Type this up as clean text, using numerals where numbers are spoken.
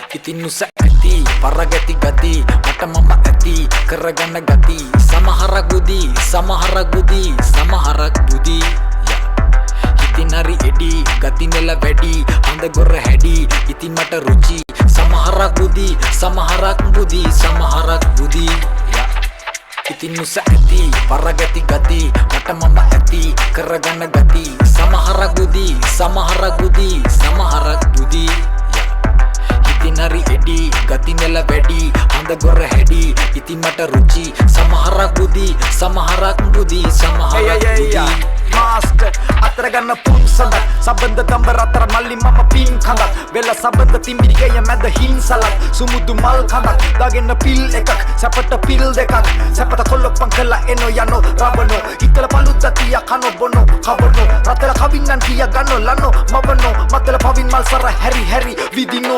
ඉතින් උස ඇති පරගති ගති මට මම ඇති කරගන්න ගති සමහරක් බුදි සමහරක් බුදි ඉතින් හරි එඩි ගති නෙල වැඩි හඳ ගොර හැඩි ඉතින් මට රුචි සමහරක් බුදි සමහරක් බුදි ඉතින් උස ඇති පරගති ගති මට මම ඇති කරගන්න ගති සමහරක් බුදි ඉතින් හරි එඩි ගති නෙල වැඩි හඳ ගොර හැඩි ඉතින් මට රුචි සමහරක් බුදි Master අතර ගන්න පුන් සඳක් සබඳ දම්බර අතර මල්ලි මම පින් කඳක් වෙල සබඳ තිඹිරිගය මැද හිංසලක් සුමුදු මල් කඳක් දාගෙන පිල් එකක් සැපට පිල් දෙකක් සැපට කොල්ලොප්පන් කළා එනෝ යනෝ රබනෝ හිතල පලුද්දතිය කනෝ බොනෝ කබනෝ රතල කවින්නන් කිය ගන්නෝ ලනෝ මවනෝ මතල පවින් මල් සර හැරි විදිනෝ